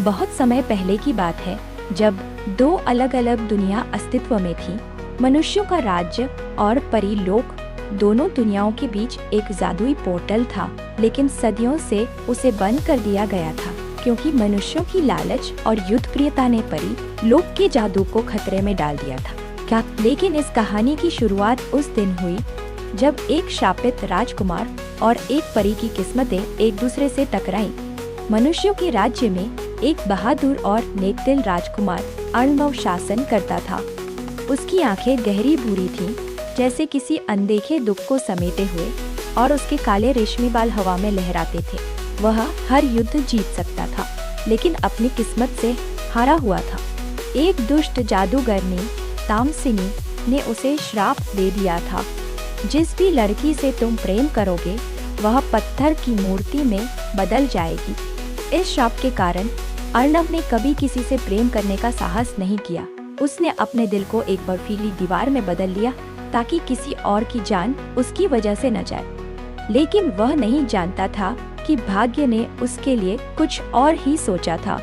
बहुत समय पहले की बात है, जब दो अलग अलग दुनिया अस्तित्व में थी। मनुष्यों का राज्य और परीलोक दोनों दुनियाओं के बीच एक जादुई पोर्टल था, लेकिन सदियों से उसे बंद कर दिया गया था क्योंकि मनुष्यों की लालच और युद्ध प्रियता ने परी लोक के जादू को खतरे में डाल दिया था। लेकिन इस कहानी की शुरुआत उस दिन हुई जब एक शापित राजकुमार और एक परी की किस्मतें एक दूसरे से टकराईं। मनुष्यों के राज्य में एक बहादुर और नेकदिल राजकुमार अर्णव शासन करता था। उसकी आंखें गहरी भूरी थीं, जैसे किसी अनदेखे दुख को समेटे हुए, और उसके काले रेशमी बाल हवा में लहराते थे। वह हर युद्ध जीत सकता था, लेकिन अपनी किस्मत से हारा हुआ था। एक दुष्ट जादूगरनी तामसिनी ने उसे श्राप दे दिया था, जिस भी लड़की से तुम प्रेम करोगे वह पत्थर की मूर्ति में बदल जाएगी। इस श्राप के कारण अर्णव ने कभी किसी से प्रेम करने का साहस नहीं किया। उसने अपने दिल को एक बर्फीली दीवार में बदल लिया ताकि किसी और की जान उसकी वजह से न जाए। लेकिन वह नहीं जानता था कि भाग्य ने उसके लिए कुछ और ही सोचा था।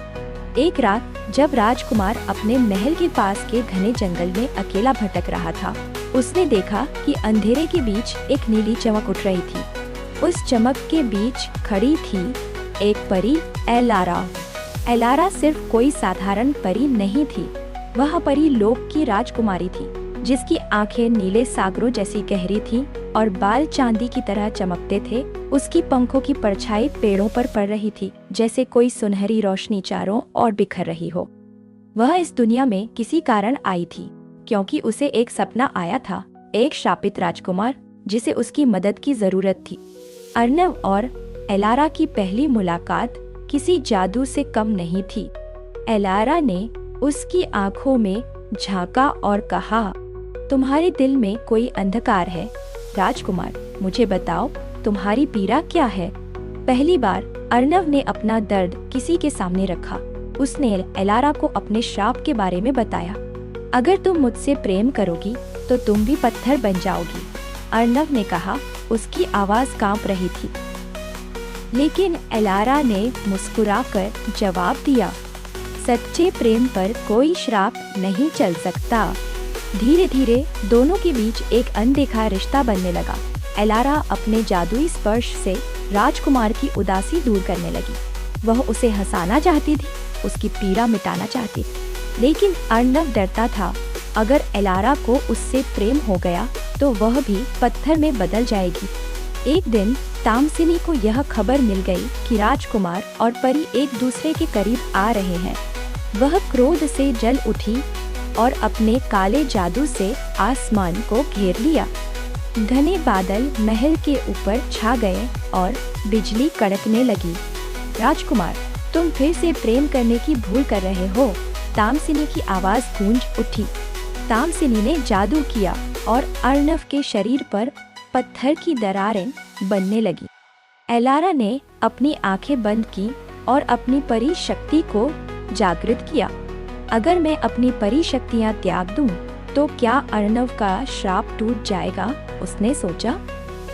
एक रात जब राजकुमार अपने महल के पास के घने जंगल में अकेला भटक रहा था, उसने देखा कि अंधेरे के बीच एक नीली चमक उठ रही थी। उस चमक के बीच खड़ी थी एक परी, एलारा। एलारा सिर्फ कोई साधारण परी नहीं थी, वह परी लोक की राजकुमारी थी, जिसकी आंखें नीले सागरों जैसी गहरी थीं और बाल चांदी की तरह चमकते थे। उसकी पंखों की परछाई पेड़ों पर पड़ रही थी, जैसे कोई सुनहरी रोशनी चारों ओर बिखर रही हो। वह इस दुनिया में किसी कारण आई थी, क्योंकि उसे एक सपना आया था, एक शापित राजकुमार जिसे उसकी मदद की जरूरत थी। अर्णव और एलारा की पहली मुलाकात किसी जादू से कम नहीं थी। एलारा ने उसकी आंखों में झांका और कहा, तुम्हारे दिल में कोई अंधकार है राजकुमार, मुझे बताओ तुम्हारी पीड़ा क्या है। पहली बार अर्णव ने अपना दर्द किसी के सामने रखा। उसने एलारा को अपने श्राप के बारे में बताया, अगर तुम मुझसे प्रेम करोगी तो तुम भी पत्थर बन जाओगी। अर्णव ने कहा, उसकी आवाज कांप रही थी। लेकिन एलारा ने मुस्कुराकर जवाब दिया, सच्चे प्रेम पर कोई श्राप नहीं चल सकता। धीरे धीरे दोनों के बीच एक अनदेखा रिश्ता बनने लगा। एलारा अपने जादुई स्पर्श से राजकुमार की उदासी दूर करने लगी। वह उसे हंसाना चाहती थी, उसकी पीड़ा मिटाना चाहती थी। लेकिन अर्णव डरता था, अगर एलारा को उससे प्रेम हो गया तो वह भी पत्थर में बदल जाएगी। एक दिन तामसिनी को यह खबर मिल गई कि राजकुमार और परी एक दूसरे के करीब आ रहे हैं। वह क्रोध से जल उठी और अपने काले जादू से आसमान को घेर लिया। घने बादल महल के ऊपर छा गए और बिजली कड़कने लगी। राजकुमार, तुम फिर से प्रेम करने की भूल कर रहे हो, तामसिनी की आवाज गूंज उठी। तामसिनी ने जादू किया और अर्णव के शरीर पर पत्थर की दरारें बनने लगी। एलारा ने अपनी आंखें बंद की और अपनी परी शक्ति को जागृत किया। अगर मैं अपनी परी शक्तियाँ त्याग दूं, तो क्या अर्णव का श्राप टूट जाएगा? उसने सोचा।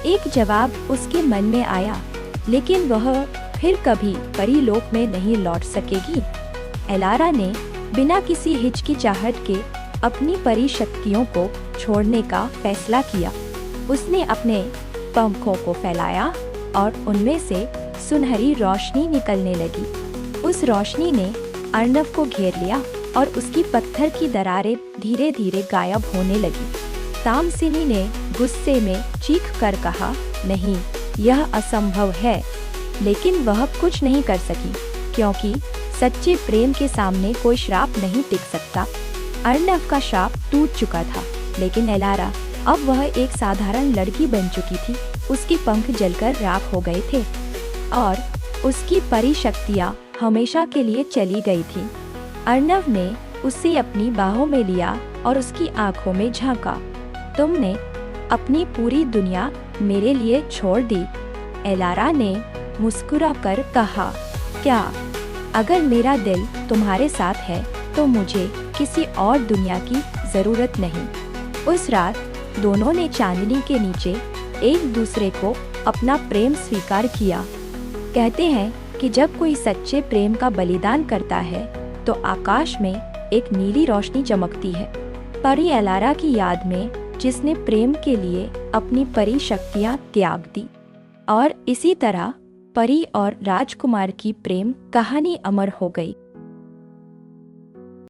एक जवाब उसके मन में आया, लेकिन वह फिर कभी परीलोक में नहीं लौट सकेगी। एलारा ने बिना किसी हिचकिचाहट के अपनी परी शक्तियों को छोड़ने का फैसला किया। उसने अपने पंखों को फैलाया और उनमें से सुनहरी रोशनी निकलने लगी। उस रोशनी ने अर्णव को घेर लिया और उसकी पत्थर की दरारें धीरे धीरे गायब होने लगी। तामसिनी ने गुस्से में चीख कर कहा, नहीं, यह असंभव है। लेकिन वह कुछ नहीं कर सकी, क्योंकि सच्चे प्रेम के सामने कोई श्राप नहीं टिक सकता। अर्णव का श्राप टूट चुका था, लेकिन एलारा अब वह एक साधारण लड़की बन चुकी थी। उसके पंख जलकर राख हो गए थे और उसकी परी शक्तियाँ हमेशा के लिए चली गई थी। अर्णव ने उसे अपनी बाहों में लिया और उसकी आंखों में झांका। तुमने अपनी पूरी दुनिया मेरे लिए छोड़ दी, एलारा ने मुस्कुराकर कहा। क्या? अगर मेरा दिल तुम्हारे साथ है तो मुझे किसी और दुनिया की जरूरत नहीं। उस रात दोनों ने चांदनी के नीचे एक दूसरे को अपना प्रेम स्वीकार किया। कहते हैं कि जब कोई सच्चे प्रेम का बलिदान करता है तो आकाश में एक नीली रोशनी चमकती है। परी एलारा की याद में, जिसने प्रेम के लिए अपनी परी शक्तियाँ त्याग दी। और इसी तरह परी और राजकुमार की प्रेम कहानी अमर हो गई।